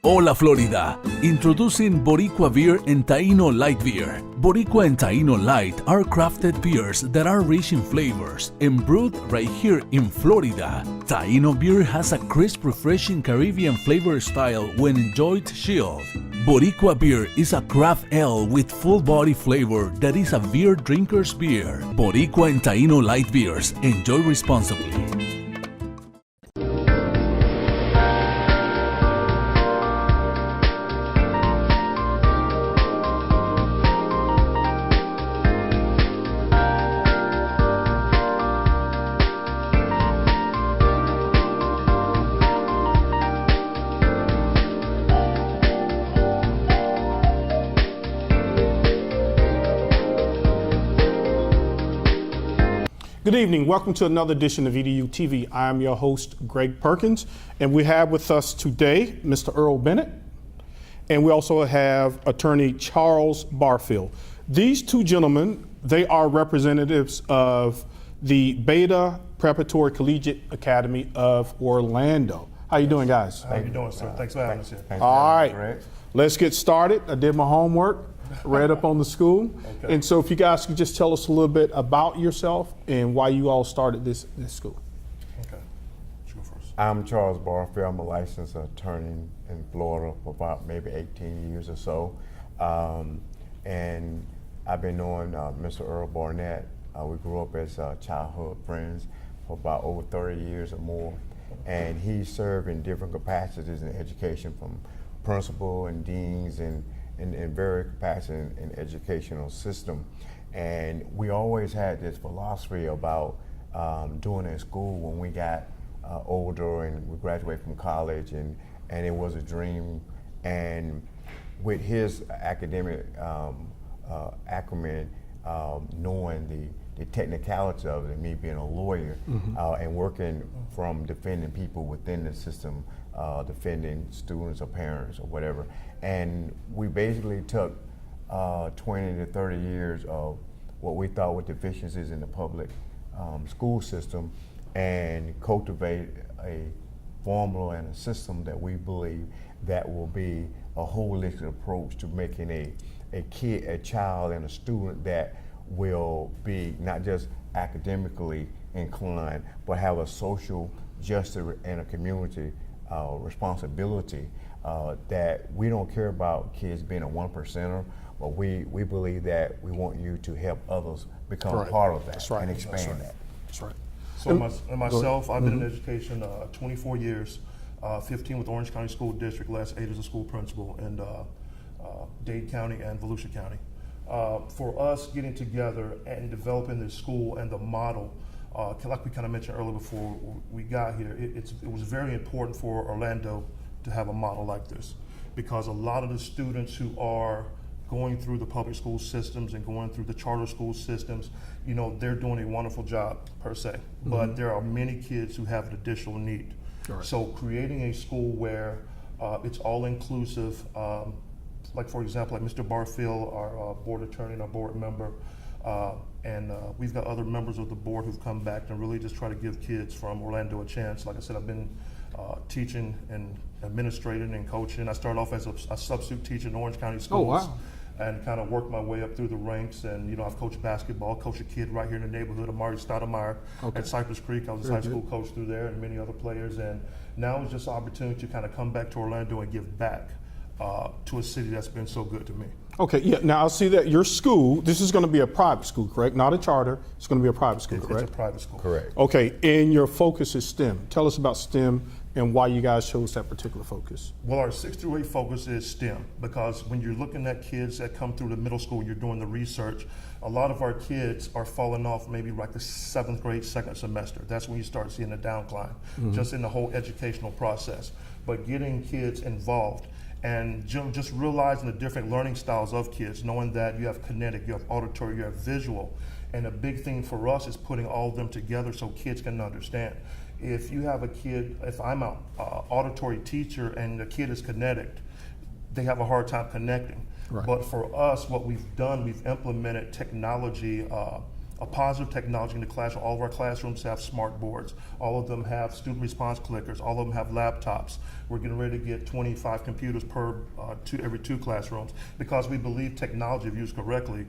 Hola Florida! Introducing Boricua Beer and Taino Light Beer. Boricua and Taino Light are crafted beers that are rich in flavors and brewed right here in Florida. Taino beer has a crisp, refreshing Caribbean flavor style when enjoyed chilled. Boricua beer is a craft ale with full body flavor that is a beer drinker's beer. Boricua and Taino Light Beers. Enjoy responsibly. Good evening. Welcome to another edition of EDuTV. I am your host, Greg Perkins, and we have with us today Mr. Earl Barnett, and we also have attorney Charles Barfield. These two gentlemen, they are representatives of the BETA Preparatory Collegiate Academy of Orlando. How you doing, guys? How you doing, sir? Thanks for having us here. All right, let's get started. I did my homework. Read up on the school. Okay. And so if you guys could just tell us a little bit about yourself and why you all started this school. Okay, you go first. I'm Charles Barfield. I'm a licensed attorney in Florida for about maybe 18 years or so. And I've been knowing Mr. Earl Barnett. We grew up as childhood friends for about over 30 years or more. And he served in different capacities in education, from principal and deans and in various capacities in educational system. And we always had this philosophy about doing in school when we got older and we graduated from college, and it was a dream. And with his academic acumen, knowing the technicality of it, and me being a lawyer, and working from defending people within the system, defending students or parents or whatever. And we basically took 20 to 30 years of what we thought were deficiencies in the public school system and cultivate a formula and a system that we believe that will be a holistic approach to making a child and a student that will be not just academically inclined, but have a social justice and a community responsibility. That we don't care about kids being a 1%er, but we believe that we want you to help others become part of that and expand that. That's right. So myself, I've been in education 24 years, 15 with Orange County School District, last 8 as a school principal in Dade County and Volusia County. For us getting together and developing this school and the model, like we kind of mentioned earlier before we got here, it was very important for Orlando to have a model like this, because a lot of the students who are going through the public school systems and going through the charter school systems, you know, they're doing a wonderful job per se, but there are many kids who have an additional need. Right. So creating a school where it's all inclusive, like for example, like Mr. Barfield, our board attorney and our board member, and we've got other members of the board who've come back and really just try to give kids from Orlando a chance. Like I said, I've been teaching and administrating and coaching. I started off as a substitute teacher in Orange County schools. Oh, wow. And kind of worked my way up through the ranks. And you know, I've coached basketball, coached a kid right here in the neighborhood, Amari Stoudemire at Cypress Creek. I was a high school coach through there, and many other players. And now it's just an opportunity to kind of come back to Orlando and give back to a city that's been so good to me. Okay, yeah, now I see that your school, this is going to be a private school, correct? Not a charter, it's going to be a private school, correct? It's a private school. Correct. Okay, and your focus is STEM. Tell us about STEM and why you guys chose that particular focus. Well, our 6 through 8 focus is STEM, because when you're looking at kids that come through the middle school, you're doing the research, a lot of our kids are falling off maybe like the 7th grade, second semester. That's when you start seeing a downcline, just in the whole educational process. But getting kids involved and just realizing the different learning styles of kids, knowing that you have kinetic, you have auditory, you have visual. And a big thing for us is putting all of them together so kids can understand. If you have a kid, if I'm an auditory teacher and the kid is kinetic, they have a hard time connecting. Right. But for us, what we've done, we've implemented technology a positive technology in the classroom. All of our classrooms have smart boards. All of them have student response clickers. All of them have laptops. We're getting ready to get 25 computers per every 2 classrooms, because we believe technology, if used correctly,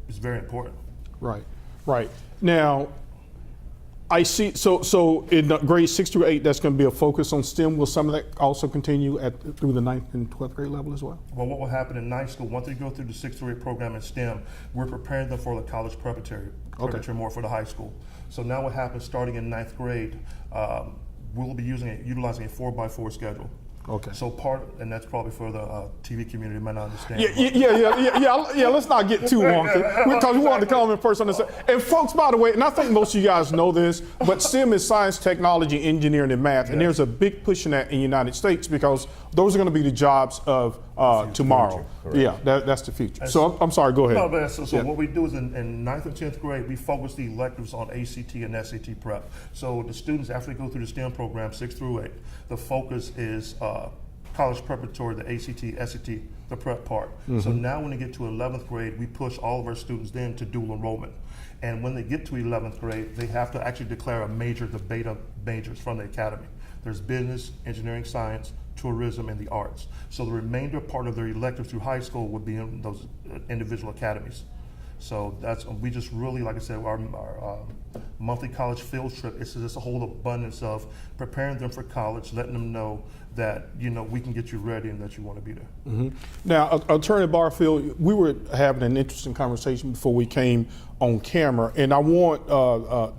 is very important. Right, right. Now, I see, so in grades 6 through 8, that's going to be a focus on STEM. Will some of that also continue through the 9th and 12th grade level as well? Well, what will happen in ninth school, once they go through the 6th through 8 program in STEM, we're preparing them for the college preparatory more for the high school. So now what happens starting in 9th grade, we'll be utilizing a 4x4 schedule. Okay. So and that's probably for the TV community might not understand. Yeah. Let's not get too wonky, because we want to come in first on this. And folks, by the way, and I think most of you guys know this, but STEM is science, technology, engineering, and math, and there's a big push in that in the United States, because those are going to be the jobs of tomorrow. Yeah, that's the future. So I'm sorry, go ahead. No, but so what we do is in 9th and 10th grade, we focus the electives on ACT and SAT prep. So the students, after they go through the STEM program, 6 through 8, the focus is college preparatory, the ACT, SAT, the prep part. So now when they get to 11th grade, we push all of our students then to dual enrollment. And when they get to 11th grade, they have to actually declare a major, the BETA majors from the academy. There's business, engineering, science, tourism, and the arts. So the remainder part of their electives through high school would be in those individual academies. So we just really, like I said, our monthly college field trip is just a whole abundance of preparing them for college, letting them know that, we can get you ready and that you want to be there. Now, Attorney Barfield, we were having an interesting conversation before we came on camera, and I want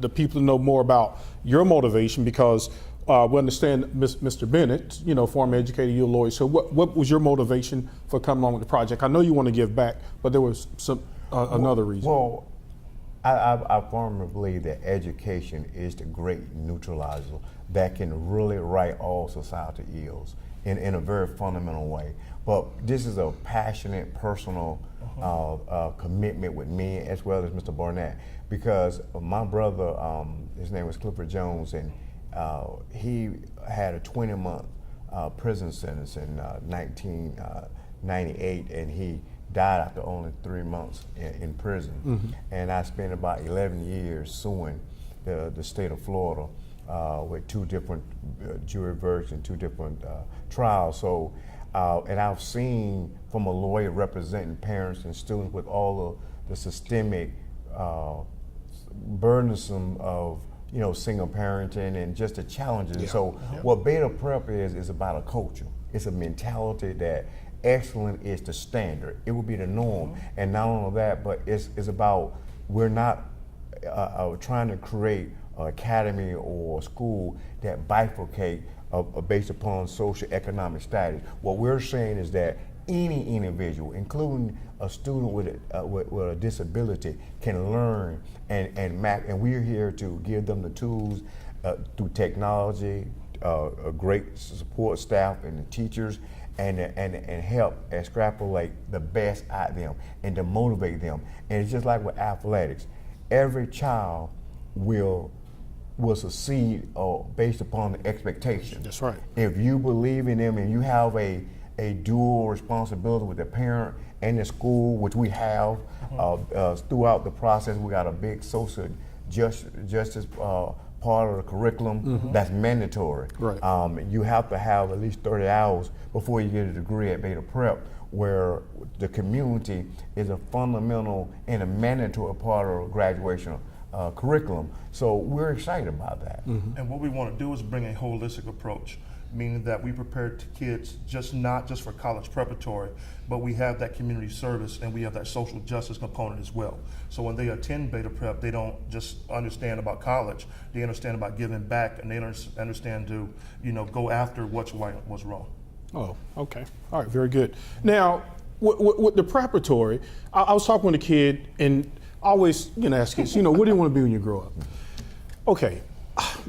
the people to know more about your motivation, because we understand Mr. Bennett, former educator, you're a lawyer. So what was your motivation for coming along with the project? I know you want to give back, but there was another reason. Well, I firmly believe that education is the great neutralizer that can really right all societal ills in a very fundamental way. But this is a passionate, personal commitment with me as well as Mr. Barnett, because my brother, his name was Clifford Jones, and he had a 20-month prison sentence in 1998, and he died after only 3 months in prison. And I spent about 11 years suing the state of Florida with 2 different jury verdicts and 2 different trials. So, and I've seen from a lawyer representing parents and students with all of the systemic burdensome of single parenting and just the challenges. So what BETA Prep is about a culture. It's a mentality that excellent is the standard. It will be the norm. And not only that, but it's about, we're not trying to create an academy or a school that bifurcate based upon socioeconomic status. What we're saying is that any individual, including a student with a disability, can learn and we're here to give them the tools through technology, a great support staff and the teachers, and help extrapolate the best out of them and to motivate them. And it's just like with athletics, every child will succeed based upon the expectation. That's right. If you believe in them and you have a dual responsibility with the parent and the school, which we have throughout the process. We got a big social justice part of the curriculum that's mandatory. Right. You have to have at least 30 hours before you get a degree at BETA Prep, where the community is a fundamental and a mandatory part of the graduation curriculum. So we're excited about that. And what we want to do is bring a holistic approach, meaning that we prepare kids not just for college preparatory, but we have that community service and we have that social justice component as well. So when they attend BETA Prep, they don't just understand about college, they understand about giving back, and they understand to go after what's right and what's wrong. Oh, okay. All right, very good. Now, with the preparatory, I was talking with a kid, and I always ask kids, what do you want to be when you grow up? Okay.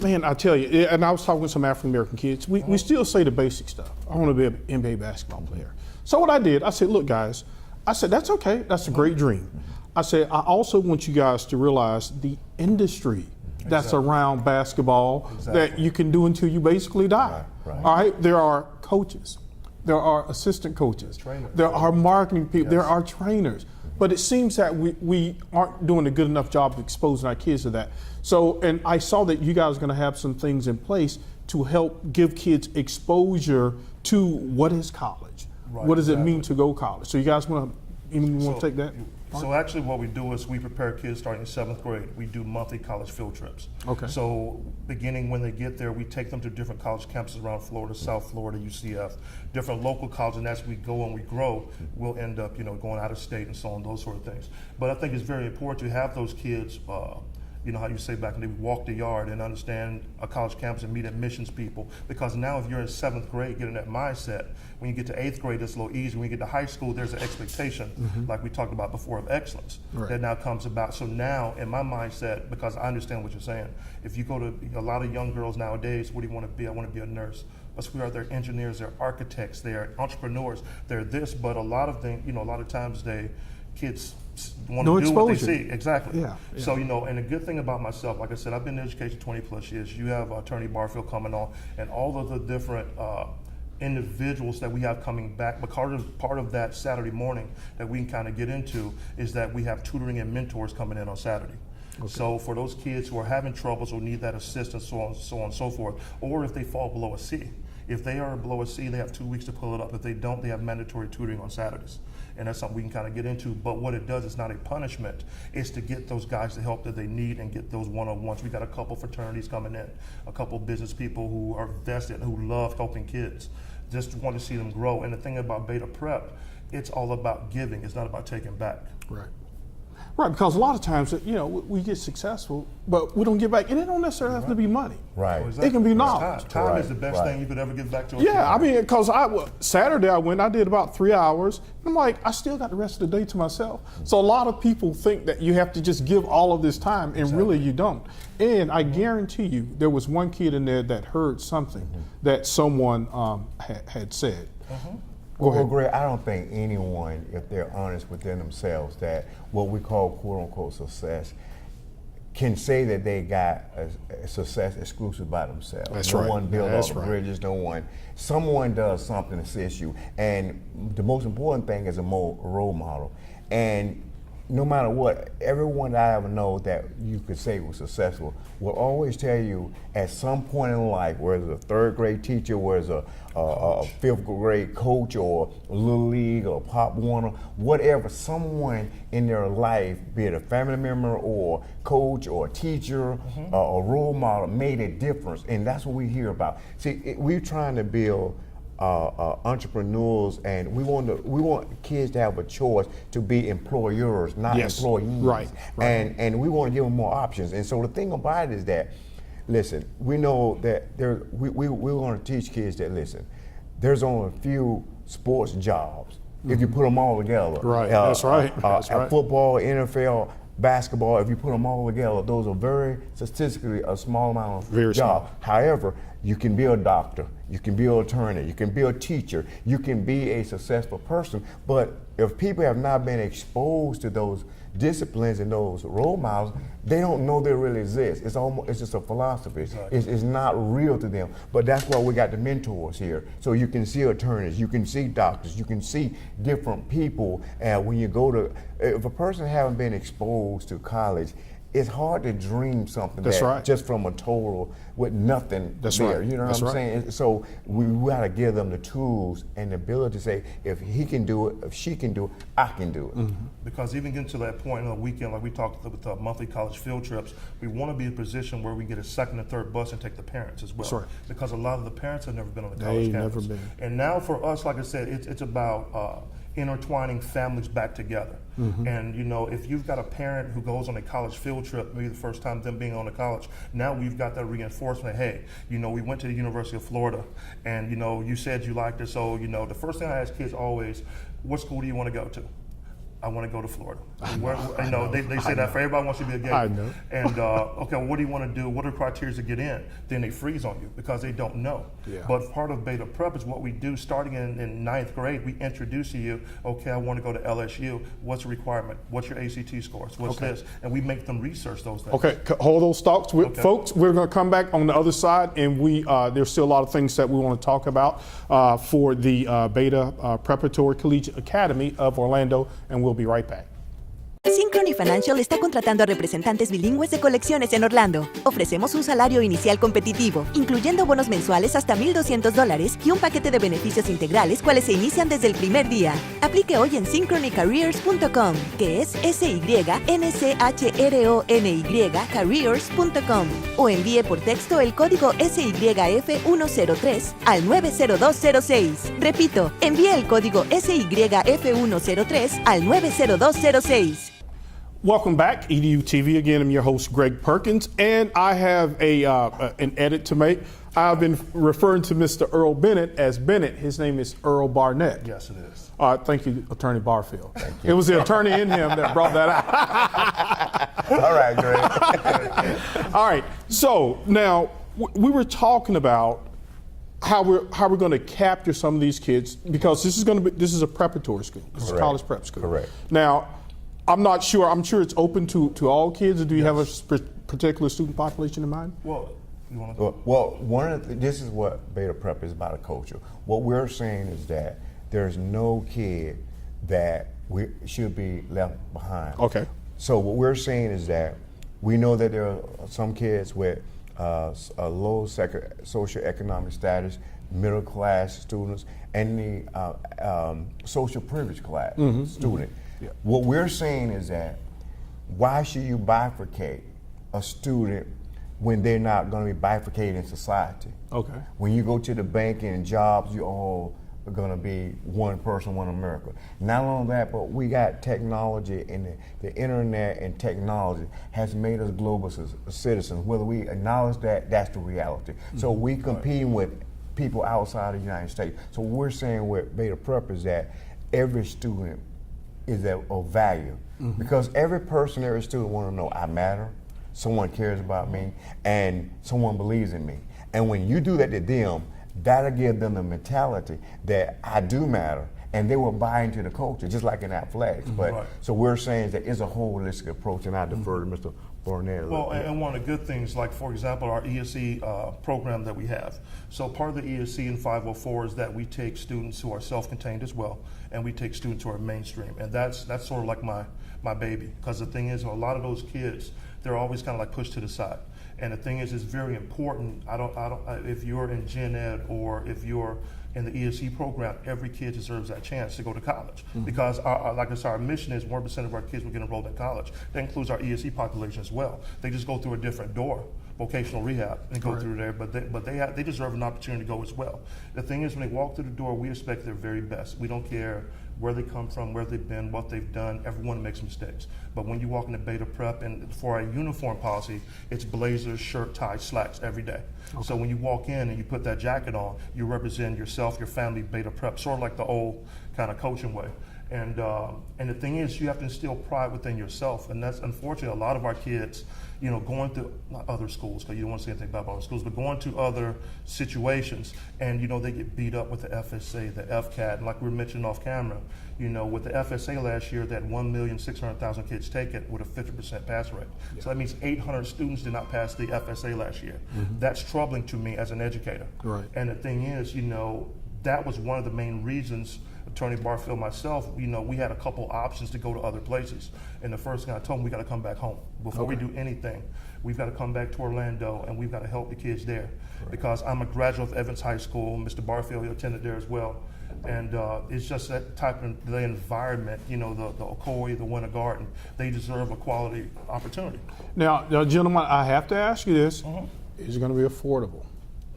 Man, I tell you, and I was talking with some African American kids, we still say the basic stuff. I want to be an NBA basketball player. So what I did, I said, look guys, I said, that's okay, that's a great dream. I said, I also want you guys to realize the industry that's around basketball that you can do until you basically die. Right. All right, there are coaches, there are assistant coaches, Trainers. there are marketing people, there Yes. are trainers. But it seems that we aren't doing a good enough job of exposing our kids to that. So, and I saw that you guys are going to have some things in place to help give kids exposure to what is college. Right, What does it exactly. mean to go college? So you guys want to take that? So actually what we do is we prepare kids starting in 7th grade. We do monthly college field trips. Okay. So beginning when they get there, we take them to different college campuses around Florida, South Florida, UCF, different local colleges, and as we go and we grow, we'll end up, going out of state and so on, those sort of things. But I think it's very important to have those kids, you know how you say back in the day, walk the yard and understand a college campus and meet admissions people. Because now if you're in 7th grade, getting that mindset, when you get to 8th grade, it's a little easier. When you get to high school, there's an expectation, like we talked about before, of excellence that now comes about. So now in my mindset, because I understand what you're saying, if you go to a lot of young girls nowadays, what do you want to be? I want to be a nurse. But sweetheart, they're engineers, they're architects, they're entrepreneurs, they're this, but a lot of them, a lot of times kids want No to do what they exposure. see. Exactly. Yeah. So, and the good thing about myself, like I said, I've been in education 20 plus years. You have Attorney Barfield coming on, and all of the different individuals that we have coming back. But part of that Saturday morning that we can kind of get into is that we have tutoring and mentors coming in on Saturday. Okay. So for those kids who are having troubles or need that assistance, so on and so forth, or if they fall below a C. If they are below a C, they have 2 weeks to pull it up. If they don't, they have mandatory tutoring on Saturdays. And that's something we can kind of get into. But what it does is not a punishment. It's to get those guys the help that they need and get those one-on-ones. We got a couple fraternities coming in, a couple business people who are vested and who love helping kids. Just want to see them grow. And the thing about Beta Prep, it's all about giving. It's not about taking back. Right. Right, because a lot of times, we get successful, but we don't give back. And it don't necessarily have to be money. Right. It can be knowledge. Time is the best thing you could ever give back to a kid. Yeah, I mean, because Saturday I did about 3 hours. I'm like, I still got the rest of the day to myself. So a lot of people think that you have to just give all of this time, and really you don't. And I guarantee you, there was one kid in there that heard something that someone had said. Well, Greg, I don't think anyone, if they're honest within themselves, that what we call quote unquote success can say that they got a success exclusive by themselves. That's no right. one built That's all the right. bridges, no one. Someone does something to assist you. And the most important thing is a role model. And no matter what, everyone that I ever know that you could say was successful will always tell you at some point in life, whether it's a 3rd grade teacher, whether it's a 5th grade coach or a Little League or Pop Warner, whatever, someone in their life, be it a family member or coach or a teacher or a role model, made a difference. And that's what we hear about. See, we're trying to build entrepreneurs, and we want kids to have a choice to be employers, not employees. Right. And we want to give them more options. And so the thing about it is that, listen, we know that we want to teach kids that, listen, there's only a few sports jobs if you put them all together. Right. That's right. That's right. Football, NFL, basketball, if you put them all together, those are very statistically a small amount of jobs. However, you can be a doctor, you can be an attorney, you can be a teacher, you can be a successful person, but if people have not been exposed to those disciplines and those role models, they don't know they really exist. It's just a philosophy. Exactly. It's not real to them. But that's why we got the mentors here. So you can see attorneys, you can see doctors, you can see different people. And when you go to, if a person haven't been exposed to college, it's hard to dream something just from a total with nothing there. You know what I'm saying? So we got to give them the tools and the ability to say, if he can do it, if she can do it, I can do it. Because even getting to that point on the weekend, like we talked with the monthly college field trips, we want to be in a position where we get a 2nd and 3rd bus and take the parents as well. Because a lot of the parents have never been on the college campus. Never been. And now for us, like I said, it's about intertwining families back together. And if you've got a parent who goes on a college field trip, maybe the first time them being on the college, now we've got that reinforcement. Hey, we went to the University of Florida, and you said you liked it. So the first thing I ask kids always, what school do you want to go to? I want to go to Florida. They say that for everybody wants to be a gator. I know. And okay, well, what do you want to do? What are the criteria to get in? Then they freeze on you because they don't know. Yeah. But part of Beta Prep is what we do starting in 9th grade. We introduce to you, okay, I want to go to LSU. What's the requirement? What's your ACT scores? What's this? And we make them research those things. Okay, hold those thoughts, folks. We're going to come back on the other side, and there's still a lot of things that we want to talk about for the BETA Preparatory Collegiate Academy of Orlando, and we'll be right back. Synchrony Financial está contratando a representantes bilingües de colecciones en Orlando. Ofrecemos un salario inicial competitivo, incluyendo bonos mensuales hasta $1,200 y un paquete de beneficios integrales, cuales se inician desde el primer día. Aplique hoy en synchronycareers.com, que es SYNCHRONY careers.com, o envíe por texto el código SYF103 al 90206. Repito, envíe el código SYF103 al 90206. Welcome back, EDuTV. Again, I'm your host, Greg Perkins, and I have an edit to make. I've been referring to Mr. Earl Bennett as Bennett. His name is Earl Barnett. Yes, it is. Thank you, Attorney Barfield. Thank you. It was the attorney in him that brought that out. All right, Greg. All right. So now we were talking about how we're going to capture some of these kids, because this is a preparatory school. This is a college prep school. Correct. Now, I'm not sure. I'm sure it's open to all kids. Or do you have a particular student population in mind? Well, you want to? Well, this is what Beta Prep is about, a culture. What we're saying is that there's no kid that should be left behind. Okay. So what we're saying is that we know that there are some kids with a low socioeconomic status, middle class students, and the social privilege class student. Yeah. What we're saying is that why should you bifurcate a student when they're not going to be bifurcated in society? Okay. When you go to the banking and jobs, you all are going to be one person, one America. Not only that, but we got technology, and the internet and technology has made us global citizens. Whether we acknowledge that, that's the reality. So we competing with people outside of the United States. So what we're saying with Beta Prep is that every student is of value, because every person, every student want to know I matter, someone cares about me, and someone believes in me. And when you do that to them, that'll give them the mentality that I do matter, and they will buy into the culture, just like in athletics. But so we're saying that it's a holistic approach, and I defer to Mr. Barnett. Well, and one of the good things, like for example, our ESC program that we have. So part of the ESC in 504 is that we take students who are self-contained as well, and we take students who are mainstream, and that's sort of like my baby. Because the thing is, a lot of those kids, they're always kind of like pushed to the side. And the thing is, it's very important. If you're in Gen Ed or if you're in the ESC program, every kid deserves that chance to go to college. Because like I said, our mission is 1% of our kids will get enrolled in college. That includes our ESC population as well. They just go through a different door, vocational rehab, and go through there, but they deserve an opportunity to go as well. The thing is, when they walk through the door, we expect their very best. We don't care where they come from, where they've been, what they've done. Everyone makes mistakes. But when you walk into Beta Prep, and for a uniform policy, it's blazers, shirt, tie, slacks every day. Okay. So when you walk in and you put that jacket on, you represent yourself, your family, Beta Prep, sort of like the old kind of coaching way. And the thing is, you have to instill pride within yourself, and that's unfortunately a lot of our kids, going to not other schools, because you don't want to say anything bad about other schools, but going to other situations, and they get beat up with the FSA, the FCAT, and like we were mentioning off camera, with the FSA last year, that 1,600,000 kids take it with a 50% pass rate. Yeah. So that means 800 students did not pass the FSA last year. That's troubling to me as an educator. Right. And the thing is, that was one of the main reasons. Attorney Barfield, myself, we had a couple options to go to other places. And the first thing I told him, we got to come back home. Before we do anything, we've got to come back to Orlando, and we've got to help the kids there. Right. Because I'm a graduate of Evans High School. Mr. Barfield, he attended there as well. And it's just that type of the environment, the Ocoee, the Winter Garden, they deserve a quality opportunity. Now, gentlemen, I have to ask you this. Is it going to be affordable?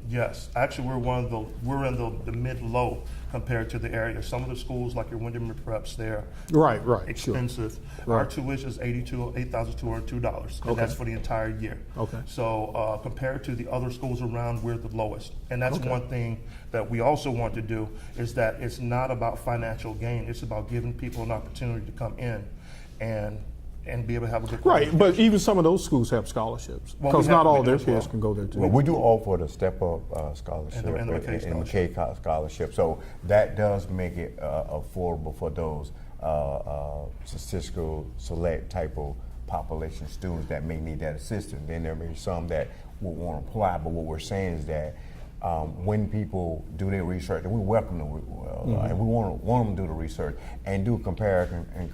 Yes, actually we're in the mid-low compared to the area. Some of the schools, like your Windermere Preps, they're Right, expensive. Right. Our tuition is $8,202, and Okay. that's for the entire year. Okay. So compared to the other schools around, we're the lowest. And that's one thing that we also want to do, is that it's not about financial gain. It's about giving people an opportunity to come in and be able to have a good Right, quality. but even some of those schools have scholarships, Well, because we have not all them their as well. kids can go there too. Well, we do offer the Step Up scholarship And the McKay and McKay scholarship. So that does make it affordable for those statistical select type of population students that may need that assistance. Then there may be some that will want to apply, but what we're saying is that when people do their research, and we welcome them, and we want them to do the research and do comparison and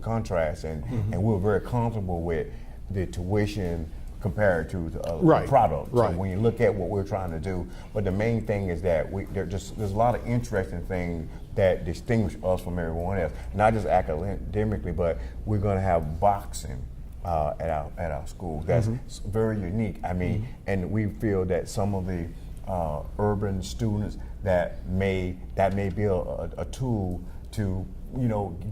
contrast, and we're very comfortable with the tuition compared to the product. Right. So when you look at what we're trying to do, but the main thing is that there's a lot of interesting things that distinguish us from everyone else, not just academically, but we're going to have boxing at our schools. That's very unique. I mean, and we feel that some of the urban students that may be a tool to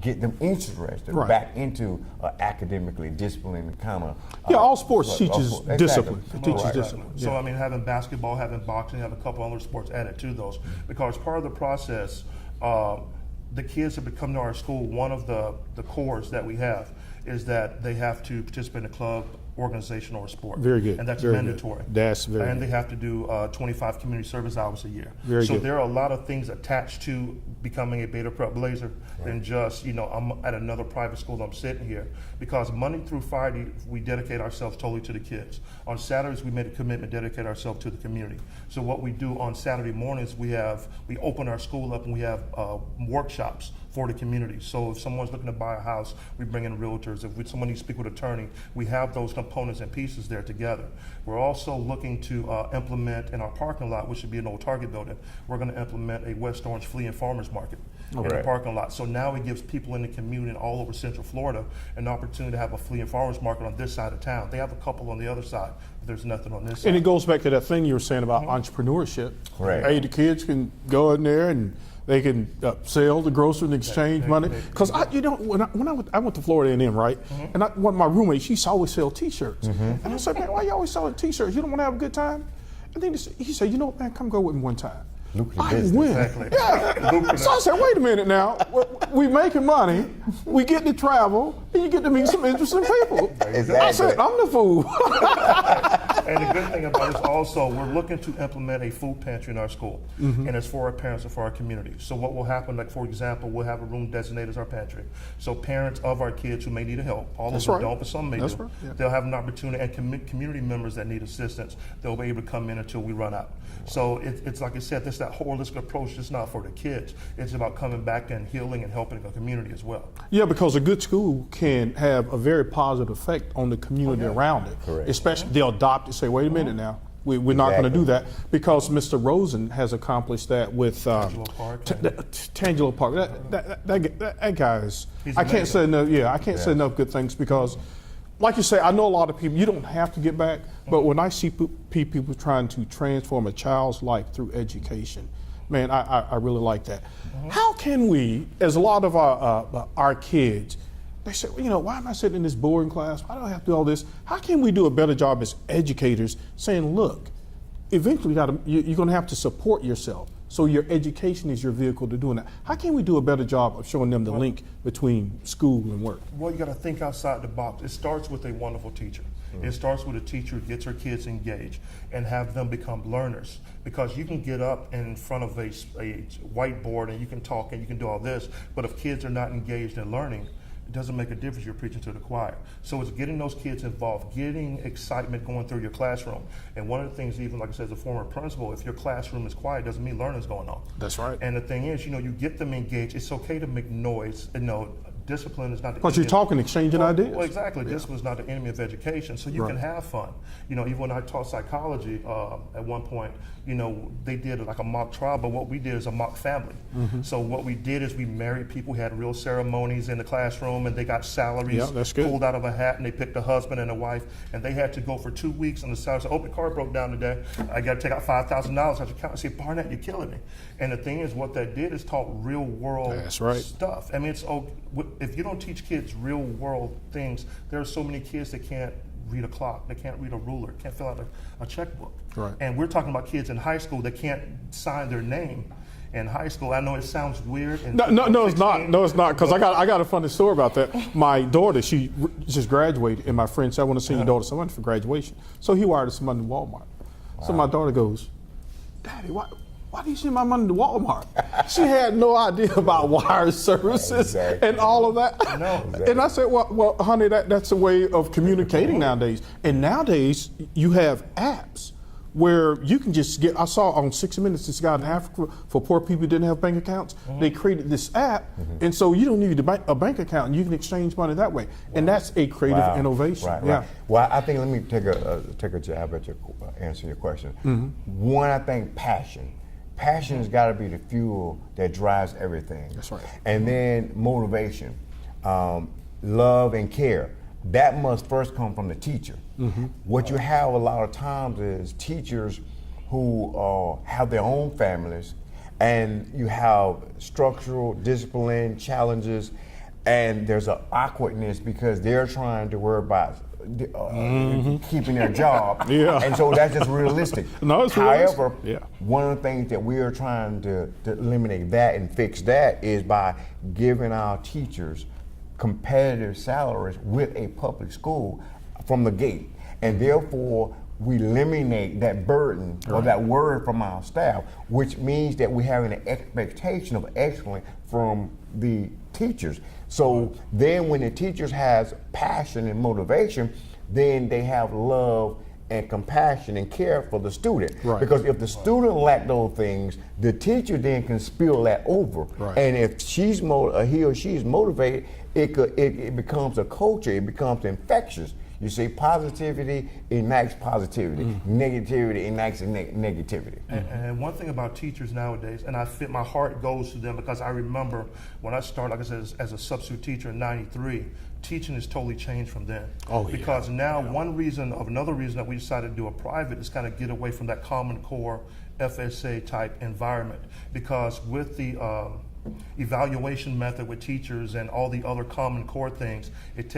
get them interested back into academically disciplined kind of. All sports teaches exactly. discipline. It teaches Right. discipline. So I mean, having basketball, having boxing, have a couple other sports added to those, because part of the process, the kids that come to our school, one of the cores that we have is that they have to participate in a club, organization, or sport. Very good. And that's Very mandatory. good. That's very And good. they have to do 25 community service hours a year. Very so good. there are a lot of things attached to becoming a Beta Prep Blazer than just, I'm at another private school, I'm sitting here. Because Monday through Friday, we dedicate ourselves totally to the kids. On Saturdays, we made a commitment to dedicate ourselves to the community. So what we do on Saturday mornings, we open our school up and we have workshops for the community. So if someone's looking to buy a house, we bring in realtors. If someone needs to speak with an attorney, we have those components and pieces there together. We're also looking to implement in our parking lot, which should be an old Target building, we're going to implement a West Orange flea and farmers market in the parking lot. So now it gives people in the community and all over Central Florida an opportunity to have a flea and farmers market on this side of town. They have a couple on the other side, but there's nothing on this side. And it goes back to that thing you were saying about entrepreneurship. Correct. Hey, the kids can go in there and they can sell the groceries and exchange money. Because when I went to Florida A&M, right? And one of my roommates, she used to always sell T-shirts. And I said, man, why you always selling T-shirts? You don't want to have a good time? And then he said, man, come go with me one time. Lucrative I business. win. Exactly. Yeah. So I said, wait a minute now. We making money, we get to travel, and you get to meet some interesting people. Exactly. I said, I'm the fool. And the good thing about this also, we're looking to implement a food pantry in our school, and it's for our parents and for our community. So what will happen, like for example, we'll have a room designated as our pantry. So parents of our kids who may need help, all of them don't, but some may do, Right. Yeah. they'll have an opportunity, and community members that need assistance, they'll be able to come in until we run out. So it's like I said, this that holistic approach. It's not for the kids. It's about coming back and healing and helping the community as well. Yeah, because a good school can have a very positive effect on the community around it. Correct. Especially they'll adopt it, say, wait a minute now, we're not going to do that, because Mr. Rosen has accomplished that with Tangelo Park. That guy is, He's I can't amazing. say enough. Yeah, I can't say enough good things, because, like you say, I know a lot of people. You don't have to get back, but when I see people trying to transform a child's life through education, man, I really like that. How can we, as a lot of our kids, they say, why am I sitting in this boring class? Why do I have to do all this? How can we do a better job as educators saying, look, eventually you're going to have to support yourself. So your education is your vehicle to doing that. How can we do a better job of showing them the link between school and work? Well, you got to think outside the box. It starts with a wonderful teacher. It starts with a teacher who gets her kids engaged and have them become learners. Because you can get up in front of a whiteboard and you can talk and you can do all this, but if kids are not engaged in learning, it doesn't make a difference. You're preaching to the choir. So it's getting those kids involved, getting excitement going through your classroom. And one of the things, even like I said, as a former principal, if your classroom is quiet, doesn't mean learning's going on. That's right. And the thing is, you get them engaged. It's okay to make noise, discipline is not the Because you're talking, exchanging ideas. Well, exactly. Discipline is not the enemy of education, so you Right. can have fun. You know, even when I taught psychology at one point, you know, they did like a mock trial, but what we did is a mock family. So what we did is we married people, had real ceremonies in the classroom, and they got salaries Yeah, that's good. pulled out of a hat, and they picked a husband and a wife, and they had to go for 2 weeks on the salary. So, oh, the car broke down today. I got to take out $5,000 out your account. I said, Barnett, you're killing me. And the thing is, what that did is taught real world That's right. stuff. I mean, if you don't teach kids real world things, there are so many kids that can't read a clock, they can't read a ruler, can't fill out a checkbook. Right. And we're talking about kids in high school that can't sign their name in high school. I know it sounds weird. No, it's not. No, it's not. Because I got a funny story about that. My daughter, she just graduated, and my friend said, I want to send your daughter some money for graduation. So he wired some money to Walmart. So my daughter goes, Daddy, why do you send my money to Walmart? She had no idea about wire services and all of that. No. And I said, well, honey, that's a way of communicating nowadays. And nowadays, you have apps where you can just I saw on 60 Minutes, this guy in Africa, for poor people who didn't have bank accounts, they created this app, and so you don't need a bank account, and you can exchange money that way. And that's a creative innovation. Right, yeah. right. Well, I think, let me take a jab at answer your question. One, I think passion. Passion has got to be the fuel that drives everything. That's right. And then motivation, love and care. That must first come from the teacher. What you have a lot of times is teachers who have their own families, and you have structural discipline challenges, and there's an awkwardness because they're trying to worry about keeping their job. Yeah. And so that's just realistic. No, it's realistic. However, one of the things that we are trying to eliminate that and fix that is by giving our teachers competitive salaries with a public school from the gate. And therefore, we eliminate that burden or that worry from our staff, which means that we have an expectation of excellence from the teachers. So then when the teachers has passion and motivation, then they have love and compassion and care for the student. Right. Because if the student lack those things, the teacher then can spill that over. Right. And if he or she is motivated, it becomes a culture, it becomes infectious. You see, positivity ignites positivity, negativity ignites negativity. And one thing about teachers nowadays, and my heart goes to them because I remember when I started, like I said, as a substitute teacher in '93, teaching has totally changed from then. Because now another reason that we decided to do a private is kind of get away from that Common Core FSA type environment. Because with the evaluation method with teachers and all the other Common Core things, it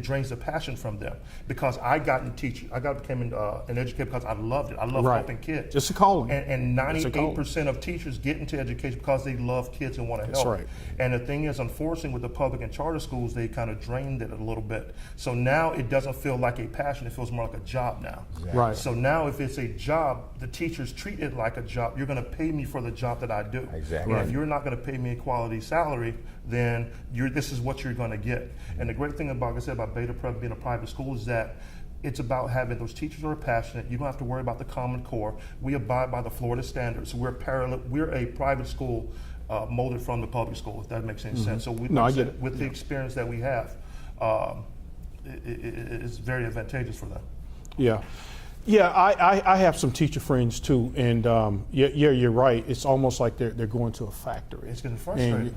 drains the passion from them. Because I became an educator because I loved it. I love helping kids. It's a calling. And 98% of teachers get into education because they love kids and want to help. Right. And the thing is, unfortunately, with the public and charter schools, they kind of drained it a little bit. So now it doesn't feel like a passion, it feels more like a job now. Exactly. Right. So now if it's a job, the teachers treat it like a job. You're going to pay me for the job that I do. Exactly. And if you're not going to pay me a quality salary, then this is what you're going to get. And the great thing about, like I said, about BETA Prep being a private school is that it's about having those teachers who are passionate. You don't have to worry about the Common Core. We abide by the Florida standards. So we're a private school molded from the public school, if that makes any sense. So I get it. With the experience that we have, it's very advantageous for them. Yeah. Yeah, I have some teacher friends too, and you're right. It's almost like they're going to a factory. It's getting frustrating.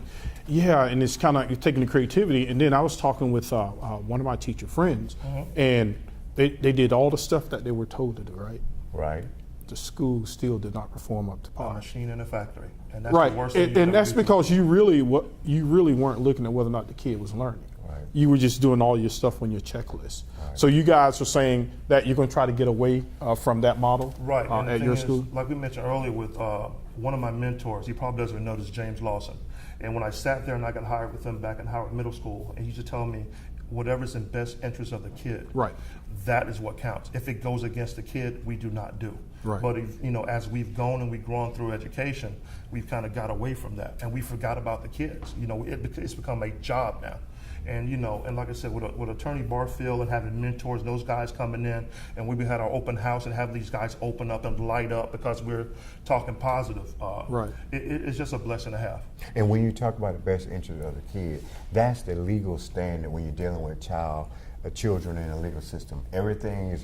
And it's kind of taking the creativity. And then I was talking with one of my teacher friends, and they did all the stuff that they were told to do, right? Right. The school still did not perform up to A par. machine in a factory, and that's Right, the worst thing. and that's because you really weren't looking at whether or not the kid was learning. Right. You were just doing all your stuff on your checklist. Right. So you guys are saying that you're going to try to get away from that model, right? And at your school. Like we mentioned earlier, with one of my mentors, he probably doesn't know this, James Lawson. And when I sat there and I got hired with him back in Howard Middle School, and he used to tell me, whatever's in best interest of the kid, right, that is what counts. If it goes against the kid, we do not do. Right. But if, as we've gone and we've grown through education, we've kind of got away from that, and we forgot about the kids. It's become a job now. And and like I said, with Attorney Barfield and having mentors, those guys coming in, and we had our open house and have these guys open up and light up because we're talking positive. Right. It's just a blessing to have. And when you talk about the best interest of the kid, that's the legal standard when you're dealing with children in the legal system. Everything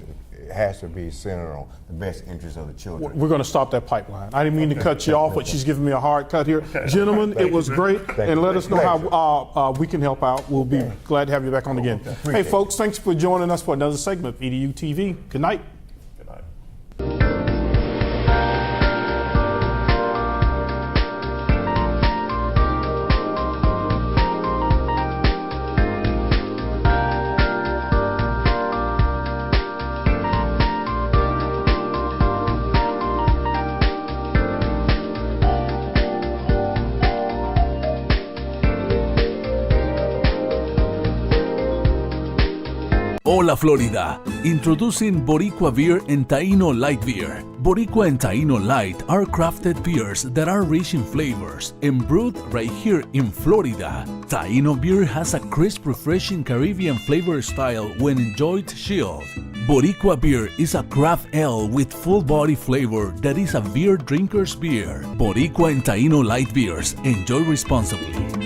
has to be centered on the best interest of the children. We're going to stop that pipeline. I didn't mean to cut you off, but she's giving me a hard cut here. Gentlemen, it was great. And let us know how we can help out. We'll be glad to have you back on again. Hey, folks, thanks for joining us for another segment of EDuTV. Good night. Good night. Hola Florida! Introducing Boricua Beer and Taino Light Beer. Boricua and Taino Light are crafted beers that are rich in flavors and brewed right here in Florida. Taino beer has a crisp, refreshing Caribbean flavor style when enjoyed chilled. Boricua beer is a craft ale with full body flavor that is a beer drinker's beer. Boricua and Taino Light Beers. Enjoy responsibly.